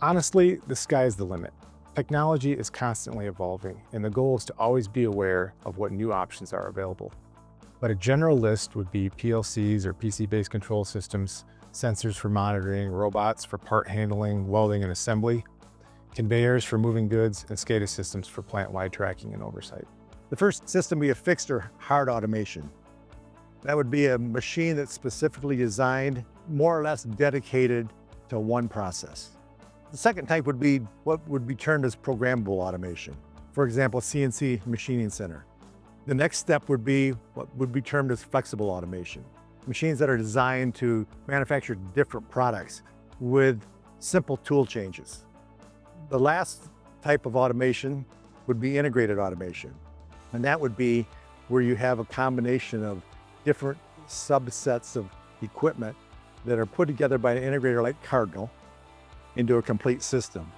Honestly, the sky is the limit. Technology is constantly evolving, and the goal is to always be aware of what new options are available. But a general list would be PLCs or PC-based control systems, sensors for monitoring, robots for part handling, welding, and assembly, conveyors for moving goods, and SCADA systems for plant-wide tracking and oversight. The first system we have fixed are hard automation. That would be a machine that's specifically designed, more or less dedicated to one process. The second type would be what would be termed as programmable automation. For example, CNC machining center. The next step would be what would be termed as flexible automation. Machines that are designed to manufacture different products with simple tool changes. The last type of automation would be integrated automation. And that would be where you have a combination of different subsets of equipment that are put together by an integrator like Cardinal into a complete system.